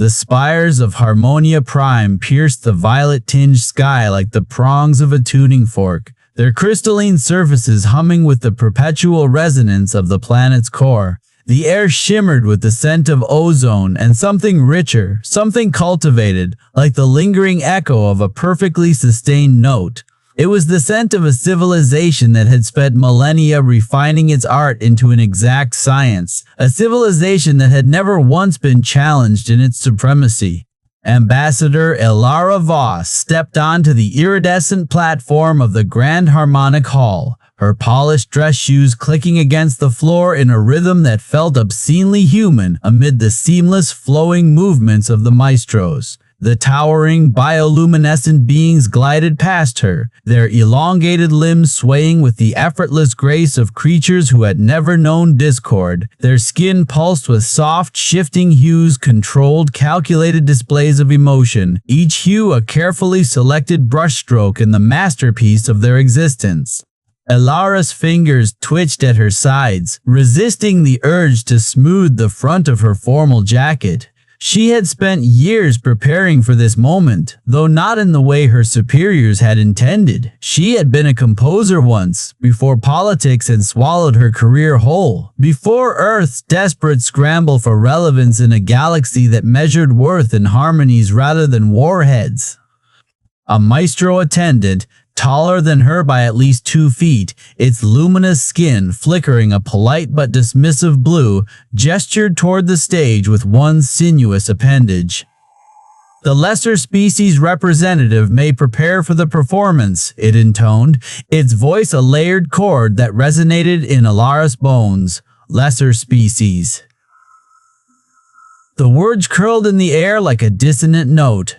The spires of Harmonia Prime pierced the violet-tinged sky like the prongs of a tuning fork, their crystalline surfaces humming with the perpetual resonance of the planet's core. The air shimmered with the scent of ozone and something richer, something cultivated, like the lingering echo of a perfectly sustained note. It was the scent of a civilization that had spent millennia refining its art into an exact science, a civilization that had never once been challenged in its supremacy. Ambassador Elara Voss stepped onto the iridescent platform of the Grand Harmonic Hall, her polished dress shoes clicking against the floor in a rhythm that felt obscenely human amid the seamless flowing movements of the maestros. The towering, bioluminescent beings glided past her, their elongated limbs swaying with the effortless grace of creatures who had never known discord. Their skin pulsed with soft, shifting hues, controlled, calculated displays of emotion, each hue a carefully selected brushstroke in the masterpiece of their existence. Elara's fingers twitched at her sides, resisting the urge to smooth the front of her formal jacket. She had spent years preparing for this moment, though not in the way her superiors had intended. She had been a composer once, before politics had swallowed her career whole, before Earth's desperate scramble for relevance in a galaxy that measured worth in harmonies rather than warheads. A maestro attendant, taller than her by at least 2 feet, its luminous skin flickering a polite but dismissive blue, gestured toward the stage with one sinuous appendage. The lesser species representative may prepare for the performance, it intoned, its voice a layered chord that resonated in Elara's bones. Lesser species. The words curled in the air like a dissonant note.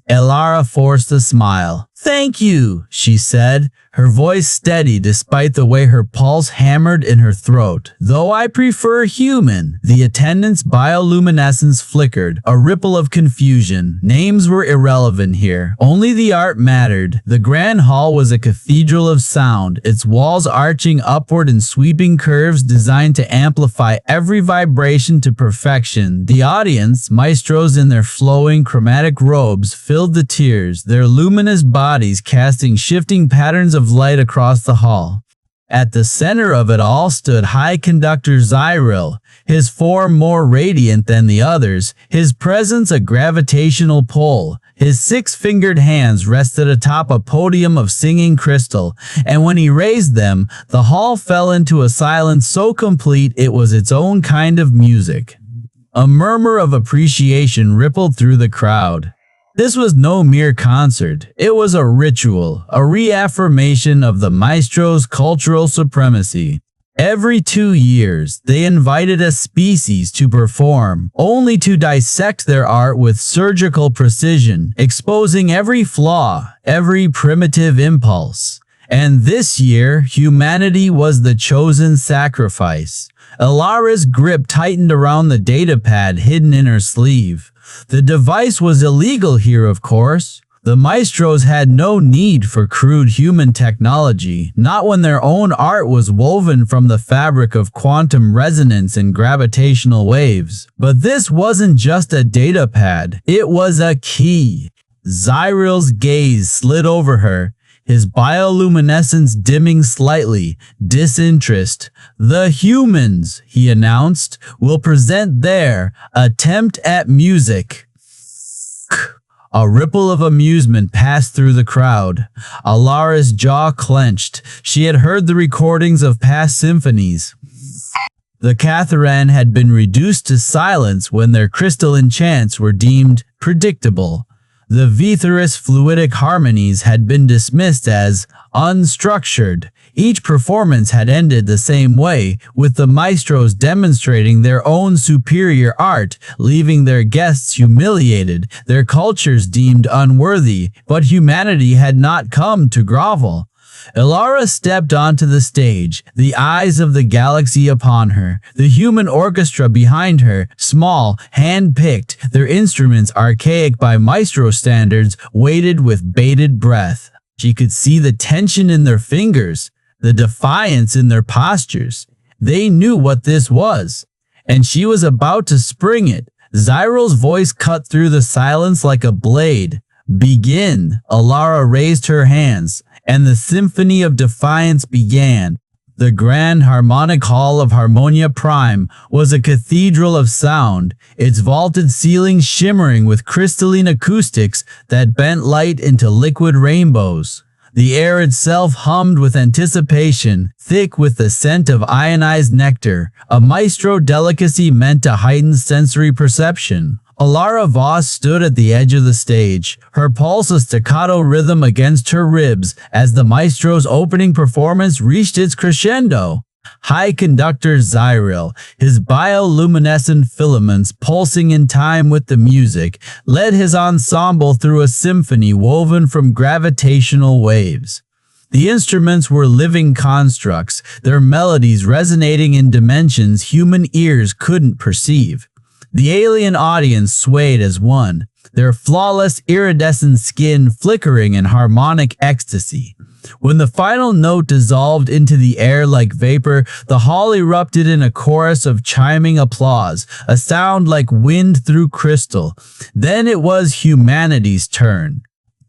Elara forced a smile. "Thank you," she said, her voice steady despite the way her pulse hammered in her throat. "Though I prefer human." The attendant's bioluminescence flickered, a ripple of confusion. Names were irrelevant here. Only the art mattered. The grand hall was a cathedral of sound, its walls arching upward in sweeping curves designed to amplify every vibration to perfection. The audience, maestros in their flowing chromatic robes, filled the tiers, their luminous bodies casting shifting patterns of light across the hall. At the center of it all stood High Conductor Cyril, his form more radiant than the others, his presence a gravitational pull. His 6-fingered hands rested atop a podium of singing crystal, and when he raised them, the hall fell into a silence so complete it was its own kind of music. A murmur of appreciation rippled through the crowd. This was no mere concert, it was a ritual, a reaffirmation of the maestro's cultural supremacy. Every 2 years, they invited a species to perform, only to dissect their art with surgical precision, exposing every flaw, every primitive impulse. And this year, humanity was the chosen sacrifice. Elara's grip tightened around the datapad hidden in her sleeve. The device was illegal here, of course. The maestros had no need for crude human technology, not when their own art was woven from the fabric of quantum resonance and gravitational waves. But this wasn't just a datapad, it was a key. Cyril's gaze slid over her, his bioluminescence dimming slightly, disinterest. "The humans," he announced, "will present their attempt at music." A ripple of amusement passed through the crowd. Elara's jaw clenched. She had heard the recordings of past symphonies. The Catharan had been reduced to silence when their crystalline chants were deemed predictable. The vitreous fluidic harmonies had been dismissed as unstructured. Each performance had ended the same way, with the maestros demonstrating their own superior art, leaving their guests humiliated, their cultures deemed unworthy, but humanity had not come to grovel. Elara stepped onto the stage, the eyes of the galaxy upon her, the human orchestra behind her, small, hand-picked, their instruments archaic by maestro standards, waited with bated breath. She could see the tension in their fingers, the defiance in their postures. They knew what this was, and she was about to spring it. Zyral's voice cut through the silence like a blade. "Begin." Elara raised her hands, and the Symphony of Defiance began. The grand harmonic hall of Harmonia Prime was a cathedral of sound, its vaulted ceilings shimmering with crystalline acoustics that bent light into liquid rainbows. The air itself hummed with anticipation, thick with the scent of ionized nectar, a maestro delicacy meant to heighten sensory perception. Elara Voss stood at the edge of the stage, her pulse a staccato rhythm against her ribs as the maestro's opening performance reached its crescendo. High conductor Zyral, his bioluminescent filaments pulsing in time with the music, led his ensemble through a symphony woven from gravitational waves. The instruments were living constructs, their melodies resonating in dimensions human ears couldn't perceive. The alien audience swayed as one, their flawless iridescent skin flickering in harmonic ecstasy. When the final note dissolved into the air like vapor, the hall erupted in a chorus of chiming applause, a sound like wind through crystal. Then it was humanity's turn.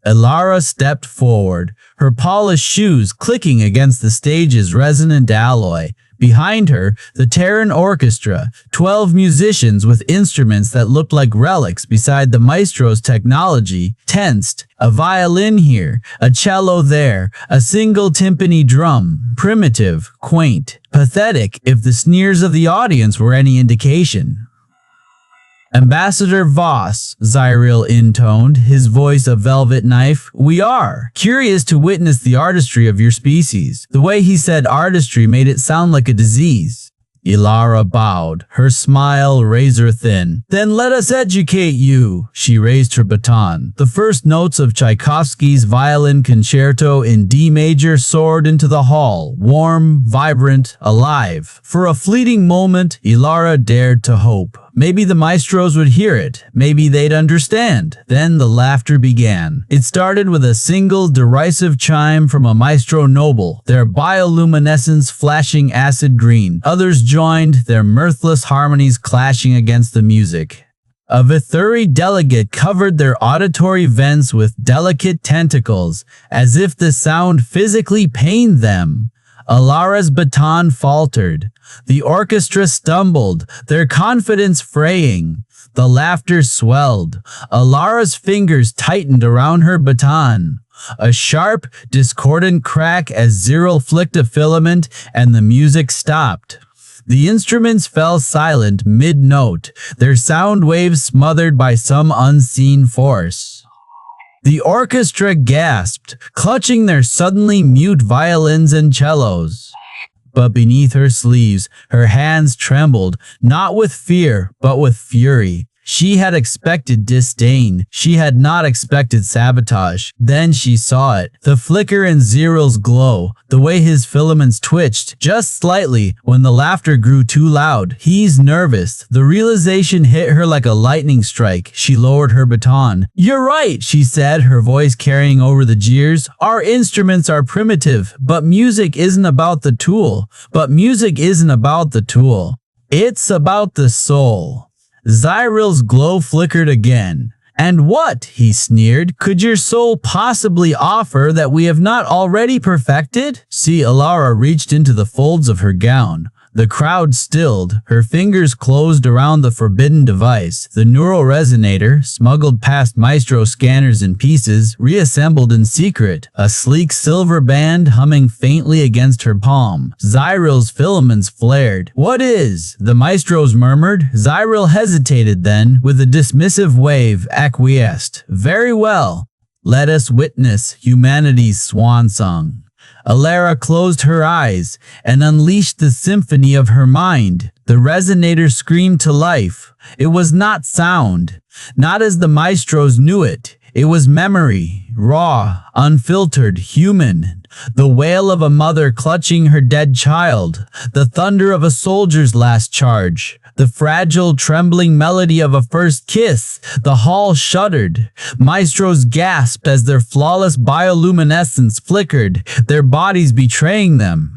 Elara stepped forward, her polished shoes clicking against the stage's resonant alloy. Behind her, the Terran Orchestra, 12 musicians with instruments that looked like relics beside the maestro's technology, tensed. A violin here, a cello there, a single timpani drum, primitive, quaint, pathetic if the sneers of the audience were any indication. "Ambassador Voss," Zyral intoned, his voice a velvet knife, "we are curious to witness the artistry of your species." The way he said artistry made it sound like a disease. Elara bowed, her smile razor thin. "Then let us educate you." She raised her baton. The first notes of Tchaikovsky's violin concerto in D major soared into the hall, warm, vibrant, alive. For a fleeting moment, Elara dared to hope. Maybe the maestros would hear it. Maybe they'd understand. Then the laughter began. It started with a single derisive chime from a maestro noble, their bioluminescence flashing acid green. Others joined, their mirthless harmonies clashing against the music. A Vithuri delegate covered their auditory vents with delicate tentacles, as if the sound physically pained them. Elara's baton faltered. The orchestra stumbled, their confidence fraying. The laughter swelled. Elara's fingers tightened around her baton. A sharp, discordant crack as Zyral flicked a filament and the music stopped. The instruments fell silent mid-note, their sound waves smothered by some unseen force. The orchestra gasped, clutching their suddenly mute violins and cellos. But beneath her sleeves, her hands trembled, not with fear, but with fury. She had expected disdain. She had not expected sabotage. Then she saw it. The flicker in Zyral's glow, the way his filaments twitched, just slightly, when the laughter grew too loud. He's nervous. The realization hit her like a lightning strike. She lowered her baton. "You're right," she said, her voice carrying over the jeers. "Our instruments are primitive, but music isn't about the tool. It's about the soul." Zyral's glow flickered again. "And what," he sneered, "could your soul possibly offer that we have not already perfected?" Elara reached into the folds of her gown. The crowd stilled, her fingers closed around the forbidden device. The Neural Resonator, smuggled past maestro scanners in pieces, reassembled in secret, a sleek silver band humming faintly against her palm. Zyral's filaments flared. "What is?" the maestros murmured. Zyral hesitated then, with a dismissive wave, acquiesced. "Very well. Let us witness humanity's swan song." Elara closed her eyes and unleashed the symphony of her mind. The resonator screamed to life. It was not sound, not as the maestros knew it. It was memory, raw, unfiltered, human. The wail of a mother clutching her dead child, the thunder of a soldier's last charge, the fragile, trembling melody of a first kiss. The hall shuddered. Maestros gasped as their flawless bioluminescence flickered, their bodies betraying them.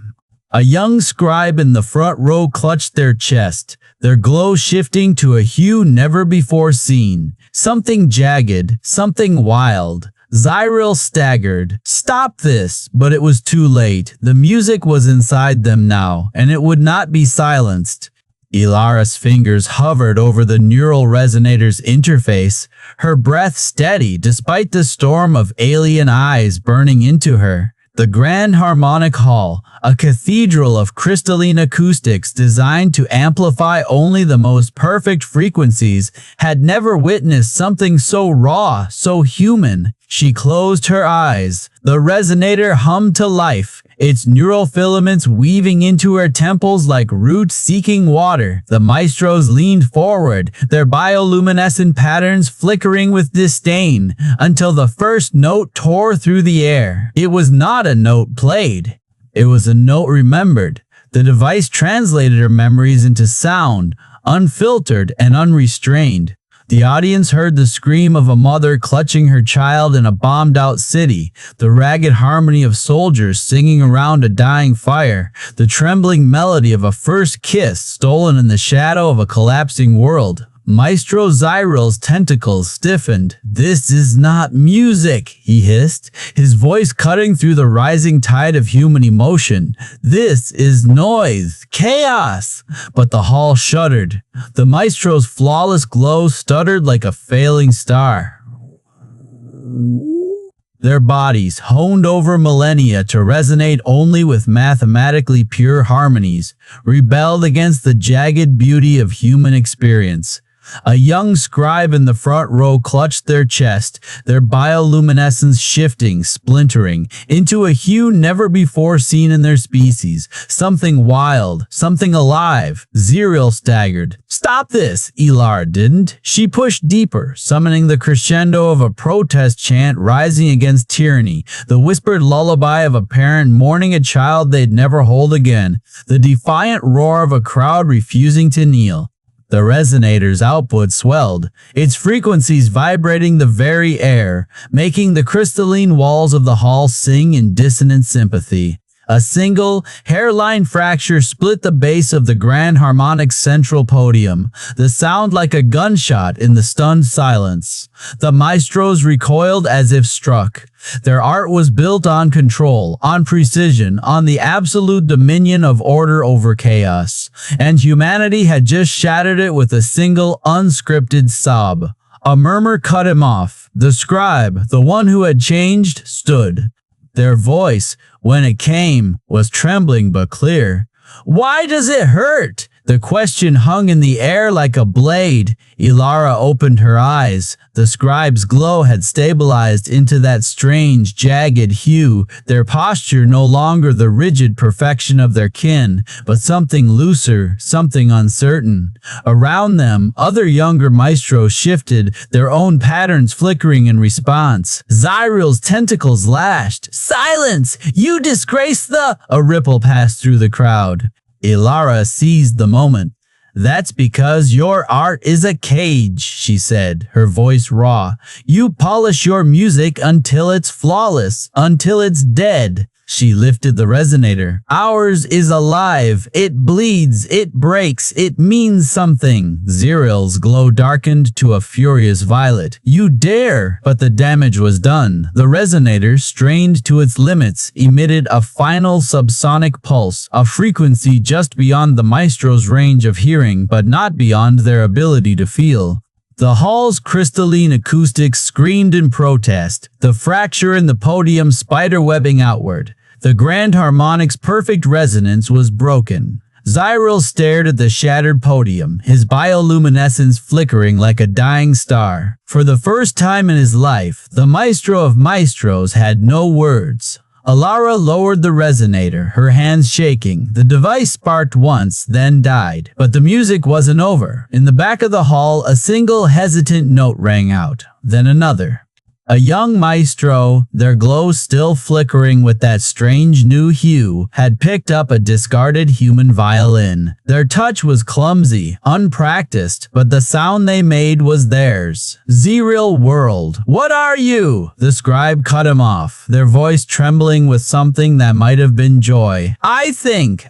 A young scribe in the front row clutched their chest. their glow shifting to a hue never before seen. Something jagged, something wild. Zyril staggered. "Stop this!" But it was too late. The music was inside them now, and it would not be silenced. Elara's fingers hovered over the Neural Resonator's interface, her breath steady despite the storm of alien eyes burning into her. The Grand Harmonic Hall, a cathedral of crystalline acoustics designed to amplify only the most perfect frequencies, had never witnessed something so raw, so human. She closed her eyes. The resonator hummed to life, its neural filaments weaving into her temples like roots seeking water. The maestros leaned forward, their bioluminescent patterns flickering with disdain, until the first note tore through the air. It was not a note played. It was a note remembered. The device translated her memories into sound, unfiltered and unrestrained. The audience heard the scream of a mother clutching her child in a bombed-out city, the ragged harmony of soldiers singing around a dying fire, the trembling melody of a first kiss stolen in the shadow of a collapsing world. Maestro Zyril's tentacles stiffened. "This is not music," he hissed, his voice cutting through the rising tide of human emotion. "This is noise, chaos." But the hall shuddered. The maestro's flawless glow stuttered like a failing star. Their bodies, honed over millennia to resonate only with mathematically pure harmonies, rebelled against the jagged beauty of human experience. A young scribe in the front row clutched their chest, their bioluminescence shifting, splintering, into a hue never before seen in their species. Something wild, something alive. Zyril staggered. "Stop this!" Elara didn't. She pushed deeper, summoning the crescendo of a protest chant rising against tyranny, the whispered lullaby of a parent mourning a child they'd never hold again, the defiant roar of a crowd refusing to kneel. The resonator's output swelled, its frequencies vibrating the very air, making the crystalline walls of the hall sing in dissonant sympathy. A single, hairline fracture split the base of the Grand Harmonic's central podium, the sound like a gunshot in the stunned silence. The maestros recoiled as if struck. Their art was built on control, on precision, on the absolute dominion of order over chaos, and humanity had just shattered it with a single, unscripted sob. A murmur cut him off. The scribe, the one who had changed, stood. Their voice, when it came, was trembling but clear. "Why does it hurt?" The question hung in the air like a blade. Elara opened her eyes. The scribe's glow had stabilized into that strange, jagged hue, their posture no longer the rigid perfection of their kin, but something looser, something uncertain. Around them, other younger maestros shifted, their own patterns flickering in response. Zyril's tentacles lashed. "Silence! You disgrace the—" A ripple passed through the crowd. Elara seized the moment. "That's because your art is a cage," she said, her voice raw. "You polish your music until it's flawless, until it's dead." She lifted the resonator. "Ours is alive. It bleeds. It breaks. It means something." Zyril's glow darkened to a furious violet. "You dare!" But the damage was done. The resonator, strained to its limits, emitted a final subsonic pulse, a frequency just beyond the maestro's range of hearing, but not beyond their ability to feel. The hall's crystalline acoustics screamed in protest, the fracture in the podium spiderwebbing outward. The Grand Harmonic's perfect resonance was broken. Zyril stared at the shattered podium, his bioluminescence flickering like a dying star. For the first time in his life, the maestro of maestros had no words. Elara lowered the resonator, her hands shaking. The device sparked once, then died. But the music wasn't over. In the back of the hall, a single hesitant note rang out, then another. A young maestro, their glow still flickering with that strange new hue, had picked up a discarded human violin. Their touch was clumsy, unpracticed, but the sound they made was theirs. Zerial world, what are you? The scribe cut him off, their voice trembling with something that might have been joy. I think,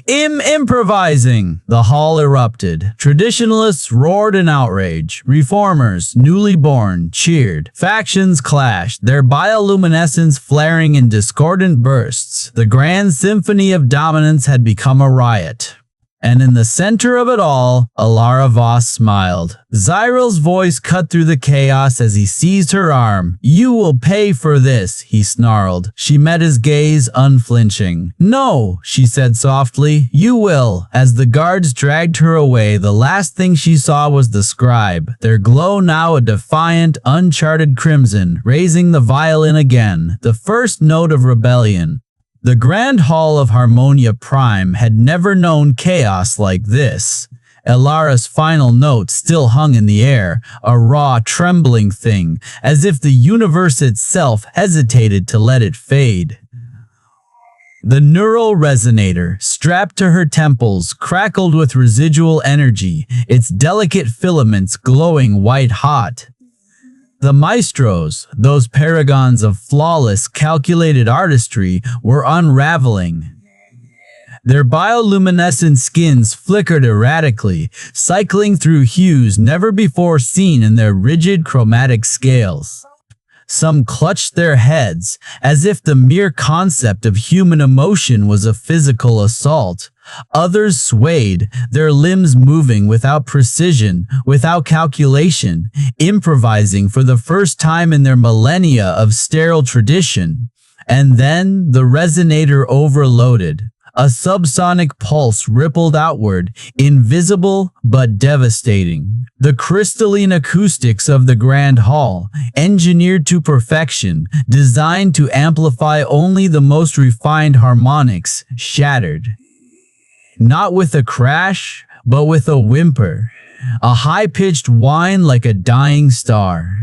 improvising. The hall erupted. Traditionalists roared in outrage. Reformers, newly born, cheered. Factions clashed, their bioluminescence flaring in discordant bursts. The Grand Symphony of Dominance had become a riot. And in the center of it all, Elara Voss smiled. Zyral's voice cut through the chaos as he seized her arm. You will pay for this, he snarled. She met his gaze unflinching. No, she said softly, you will. As the guards dragged her away, the last thing she saw was the scribe, their glow now a defiant, uncharted crimson, raising the violin again, the first note of rebellion. The Grand Hall of Harmonia Prime had never known chaos like this. Elara's final note still hung in the air, a raw, trembling thing, as if the universe itself hesitated to let it fade. The Neural Resonator, strapped to her temples, crackled with residual energy, its delicate filaments glowing white-hot. The maestros, those paragons of flawless, calculated artistry, were unraveling. Their bioluminescent skins flickered erratically, cycling through hues never before seen in their rigid chromatic scales. Some clutched their heads, as if the mere concept of human emotion was a physical assault. Others swayed, their limbs moving without precision, without calculation, improvising for the first time in their millennia of sterile tradition. And then the resonator overloaded. A subsonic pulse rippled outward, invisible but devastating. The crystalline acoustics of the Grand Hall, engineered to perfection, designed to amplify only the most refined harmonics, shattered. Not with a crash, but with a whimper, a high-pitched whine like a dying star.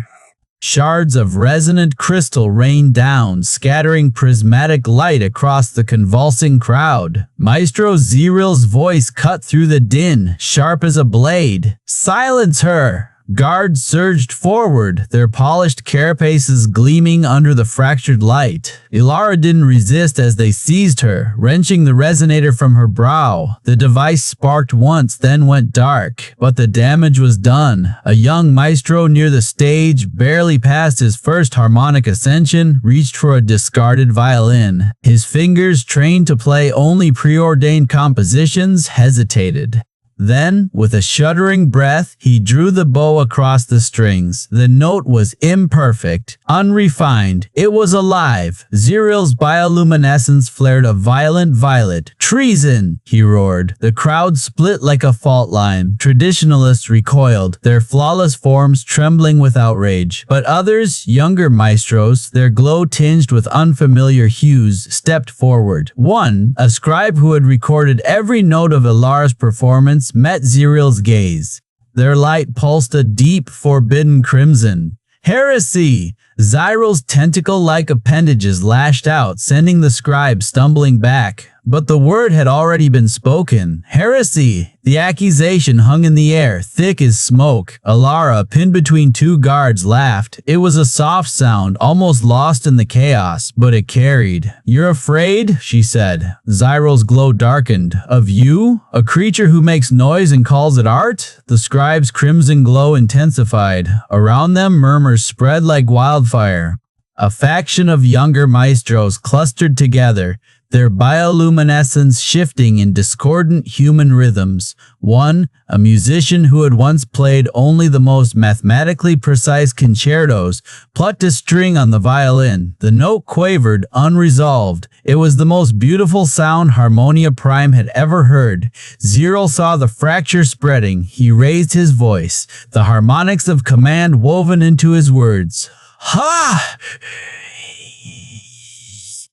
Shards of resonant crystal rained down, scattering prismatic light across the convulsing crowd. Maestro Zerial's voice cut through the din, sharp as a blade. Silence her! Guards surged forward, their polished carapaces gleaming under the fractured light. Elara didn't resist as they seized her, wrenching the resonator from her brow. The device sparked once, then went dark, but the damage was done. A young maestro near the stage, barely past his first harmonic ascension, reached for a discarded violin. His fingers, trained to play only preordained compositions, hesitated. Then, with a shuddering breath, he drew the bow across the strings. The note was imperfect, unrefined. It was alive. Zerial's bioluminescence flared a violent violet. Treason! He roared. The crowd split like a fault line. Traditionalists recoiled, their flawless forms trembling with outrage. But others, younger maestros, their glow tinged with unfamiliar hues, stepped forward. One, a scribe who had recorded every note of Elara's performance, met Zerial's gaze. Their light pulsed a deep, forbidden crimson. Heresy! Zerial's tentacle-like appendages lashed out, sending the scribe stumbling back. But the word had already been spoken. Heresy! The accusation hung in the air, thick as smoke. Elara, pinned between two guards, laughed. It was a soft sound, almost lost in the chaos, but it carried. You're afraid? She said. Zerial's glow darkened. Of you? A creature who makes noise and calls it art? The scribe's crimson glow intensified. Around them, murmurs spread like wildfire. A faction of younger maestros clustered together, their bioluminescence shifting in discordant human rhythms. One, a musician who had once played only the most mathematically precise concertos, plucked a string on the violin. The note quavered, unresolved. It was the most beautiful sound Harmonia Prime had ever heard. Zerial saw the fracture spreading. He raised his voice, the harmonics of command woven into his words. Ha!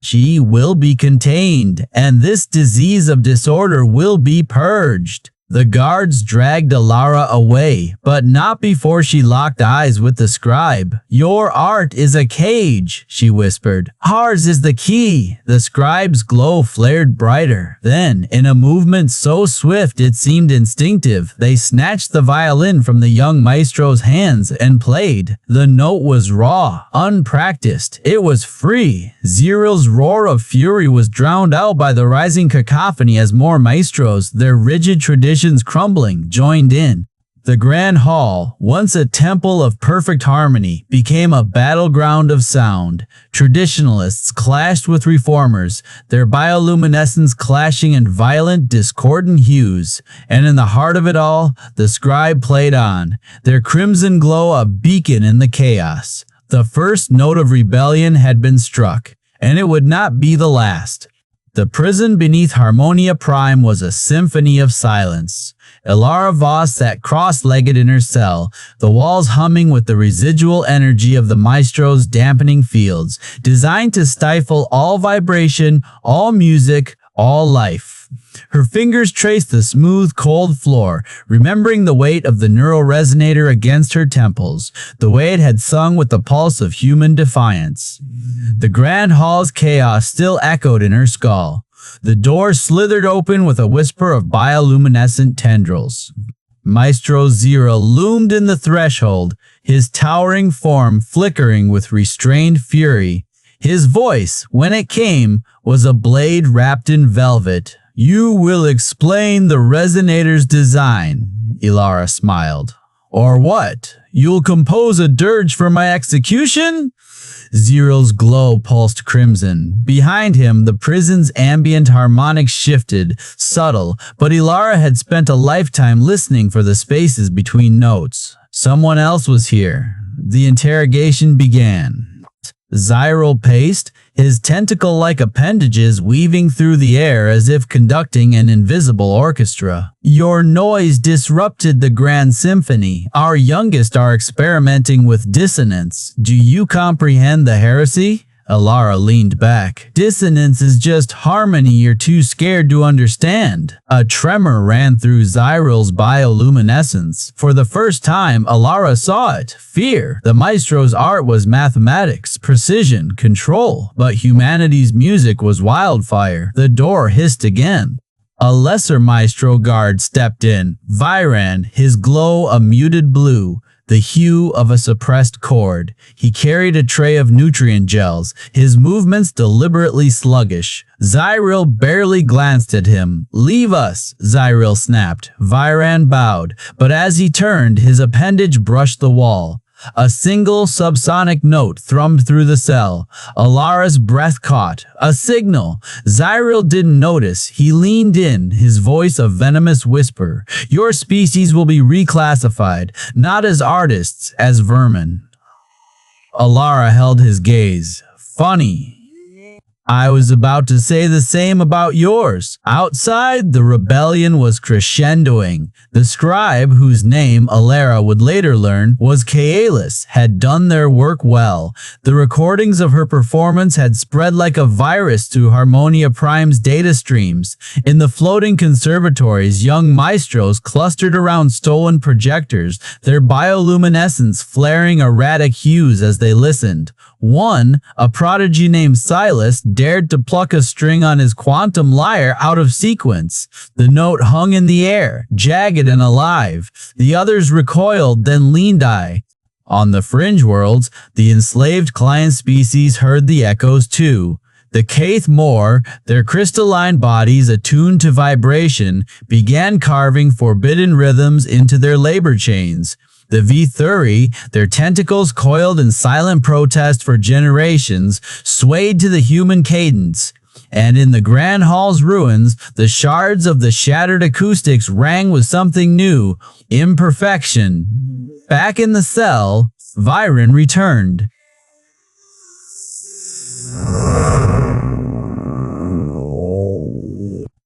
She will be contained, and this disease of disorder will be purged. The guards dragged Elara away, but not before she locked eyes with the scribe. "Your art is a cage," she whispered. "Ours is the key." The scribe's glow flared brighter. Then, in a movement so swift it seemed instinctive, they snatched the violin from the young maestro's hands and played. The note was raw, unpracticed. It was free. Zeril's roar of fury was drowned out by the rising cacophony as more maestros, their rigid traditions crumbling, joined in. The Grand Hall, once a temple of perfect harmony, became a battleground of sound. Traditionalists clashed with reformers, their bioluminescence clashing in violent, discordant hues. And in the heart of it all, the scribe played on, their crimson glow a beacon in the chaos. The first note of rebellion had been struck, and it would not be the last. The prison beneath Harmonia Prime was a symphony of silence. Elara Voss sat cross-legged in her cell, the walls humming with the residual energy of the maestro's dampening fields, designed to stifle all vibration, all music, all life. Her fingers traced the smooth, cold floor, remembering the weight of the Neural Resonator against her temples, the way it had sung with the pulse of human defiance. The Grand Hall's chaos still echoed in her skull. The door slithered open with a whisper of bioluminescent tendrils. Maestro Zero loomed in the threshold, his towering form flickering with restrained fury. His voice, when it came, was a blade wrapped in velvet. "You will explain the resonator's design," Elara smiled. "Or what? You'll compose a dirge for my execution?" Zeril's glow pulsed crimson. Behind him, the prison's ambient harmonics shifted, subtle, but Elara had spent a lifetime listening for the spaces between notes. Someone else was here. The interrogation began. Zyril paced, his tentacle-like appendages weaving through the air as if conducting an invisible orchestra. "Your noise disrupted the Grand Symphony. Our youngest are experimenting with dissonance. Do you comprehend the heresy?" Elara leaned back. "Dissonance is just harmony you're too scared to understand." A tremor ran through Zyril's bioluminescence. For the first time, Elara saw it. Fear. The maestro's art was mathematics, precision, control. But humanity's music was wildfire. The door hissed again. A lesser maestro guard stepped in. Viran, his glow a muted blue, the hue of a suppressed chord. He carried a tray of nutrient gels, his movements deliberately sluggish. Zyril barely glanced at him. "Leave us," Zyril snapped. Viran bowed, but as he turned, his appendage brushed the wall. A single subsonic note thrummed through the cell. Alara's breath caught. A signal. Zyril didn't notice. He leaned in, his voice a venomous whisper. "Your species will be reclassified, not as artists, as vermin." Elara held his gaze. "Funny. I was about to say the same about yours." Outside, the rebellion was crescendoing. The scribe, whose name Elara would later learn was Kaelis, had done their work well. The recordings of her performance had spread like a virus through Harmonia Prime's data streams. In the floating conservatories, young maestros clustered around stolen projectors, their bioluminescence flaring erratic hues as they listened. One, a prodigy named Silas, dared to pluck a string on his quantum lyre out of sequence. The note hung in the air, jagged and alive. The others recoiled, then leaned eye. On the fringe worlds, the enslaved client species heard the echoes too. The Kaith Moor, their crystalline bodies attuned to vibration, began carving forbidden rhythms into their labor chains. The Vithuri, their tentacles coiled in silent protest for generations, swayed to the human cadence. And in the Grand Hall's ruins, the shards of the shattered acoustics rang with something new, imperfection. Back in the cell, Viren returned.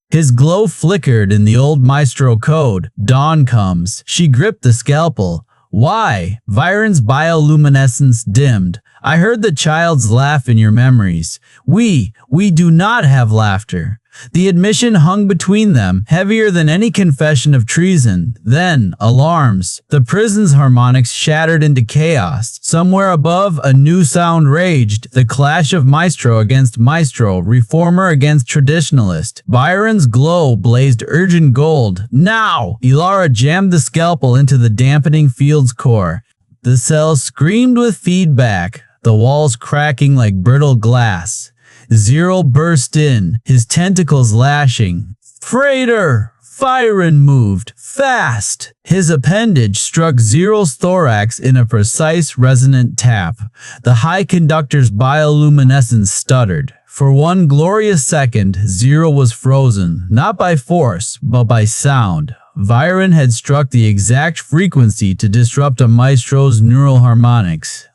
His glow flickered in the old maestro code. "Dawn comes." She gripped the scalpel. "Why?" Viren's bioluminescence dimmed. "I heard the child's laugh in your memories. We do not have laughter." The admission hung between them, heavier than any confession of treason. Then, alarms. The prison's harmonics shattered into chaos. Somewhere above, a new sound raged, the clash of maestro against maestro, reformer against traditionalist. Byron's glow blazed urgent gold. Now! Elara jammed the scalpel into the dampening field's core. The cell screamed with feedback, the walls cracking like brittle glass. Zero burst in, his tentacles lashing. Freighter! Byron moved, fast! His appendage struck Zero's thorax in a precise resonant tap. The high conductor's bioluminescence stuttered. For one glorious second, Zero was frozen, not by force, but by sound. Byron had struck the exact frequency to disrupt a maestro's neural harmonics.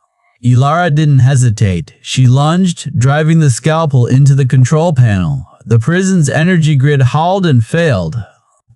Elara didn't hesitate. She lunged, driving the scalpel into the control panel. The prison's energy grid howled and failed.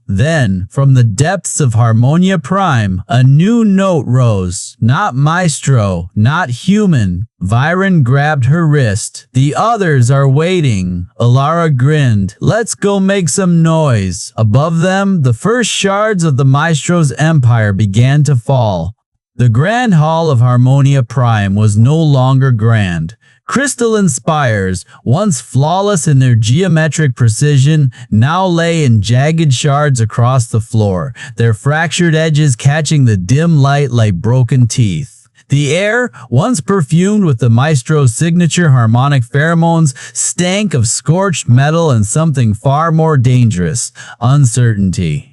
Then, from the depths of Harmonia Prime, a new note rose. Not maestro, not human. Byron grabbed her wrist. The others are waiting. Elara grinned. Let's go make some noise. Above them, the first shards of the maestro's empire began to fall. The grand hall of Harmonia Prime was no longer grand. Crystalline spires, once flawless in their geometric precision, now lay in jagged shards across the floor, their fractured edges catching the dim light like broken teeth. The air, once perfumed with the maestro's signature harmonic pheromones, stank of scorched metal and something far more dangerous: uncertainty.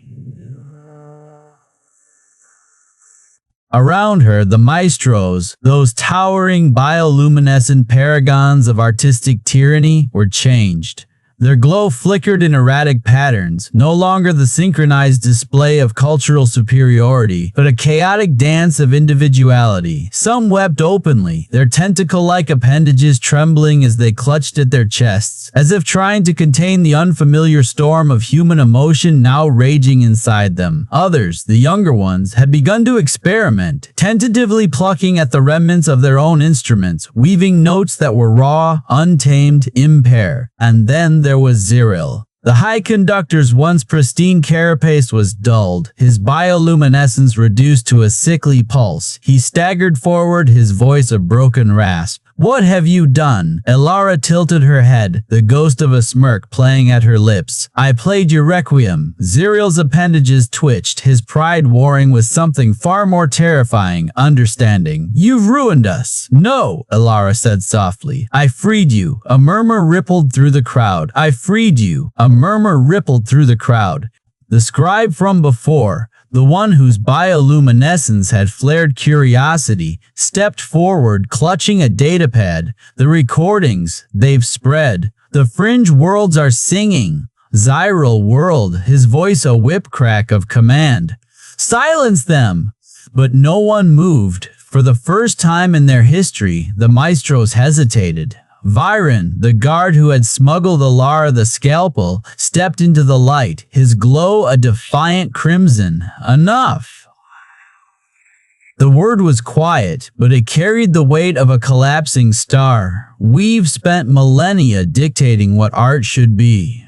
Around her, the maestros, those towering bioluminescent paragons of artistic tyranny, were changed. Their glow flickered in erratic patterns, no longer the synchronized display of cultural superiority, but a chaotic dance of individuality. Some wept openly, their tentacle-like appendages trembling as they clutched at their chests, as if trying to contain the unfamiliar storm of human emotion now raging inside them. Others, the younger ones, had begun to experiment, tentatively plucking at the remnants of their own instruments, weaving notes that were raw, untamed, impaired. And then there was Zero. The high conductor's once pristine carapace was dulled, his bioluminescence reduced to a sickly pulse. He staggered forward, his voice a broken rasp. "What have you done?" Elara tilted her head, the ghost of a smirk playing at her lips. "I played your requiem." Zero's appendages twitched, his pride warring with something far more terrifying: understanding. "You've ruined us." "No," Elara said softly. "I freed you." A murmur rippled through the crowd. "I freed you." A murmur rippled through the crowd. The scribe from before, the one whose bioluminescence had flared curiosity, stepped forward, clutching a datapad. "The recordings, they've spread. The fringe worlds are singing." Zyral whirled, his voice a whip-crack of command. "Silence them!" But no one moved. For the first time in their history, the maestros hesitated. Byron, the guard who had smuggled Elara the scalpel, stepped into the light, his glow a defiant crimson. Enough! The word was quiet, but it carried the weight of a collapsing star. We've spent millennia dictating what art should be.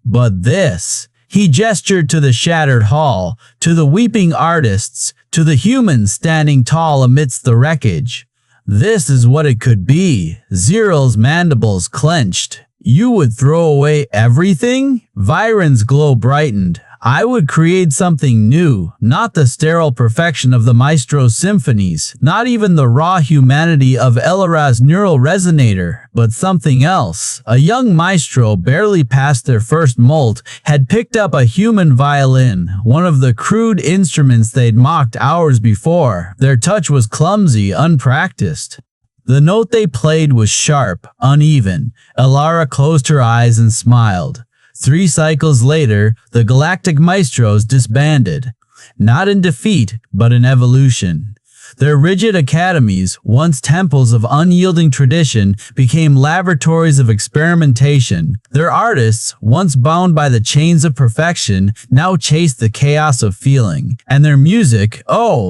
But this... He gestured to the shattered hall, to the weeping artists, to the humans standing tall amidst the wreckage. This is what it could be. Zero's mandibles clenched. "You would throw away everything?" Byron's glow brightened. "I would create something new, not the sterile perfection of the maestro's symphonies, not even the raw humanity of Elara's Neural Resonator, but something else." A young maestro, barely past their first molt, had picked up a human violin, one of the crude instruments they'd mocked hours before. Their touch was clumsy, unpracticed. The note they played was sharp, uneven. Elara closed her eyes and smiled. 3 cycles later, the Galactic Maestros disbanded. Not in defeat, but in evolution. Their rigid academies, once temples of unyielding tradition, became laboratories of experimentation. Their artists, once bound by the chains of perfection, now chased the chaos of feeling. And their music,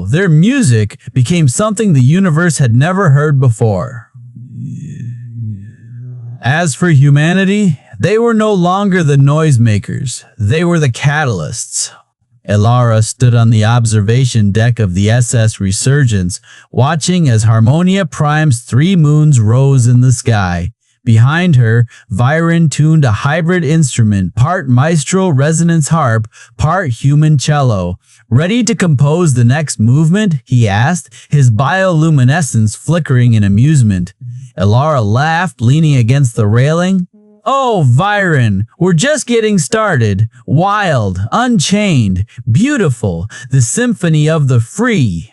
their music, became something the universe had never heard before. As for humanity, They were no longer the noisemakers, they were the catalysts. Elara stood on the observation deck of the SS Resurgence, watching as Harmonia Prime's 3 moons rose in the sky. Behind her, Viren tuned a hybrid instrument, part maestro resonance harp, part human cello. Ready to compose the next movement? He asked, his bioluminescence flickering in amusement. Elara laughed, leaning against the railing. Oh, Viren, we're just getting started. Wild, unchained, beautiful, the symphony of the free.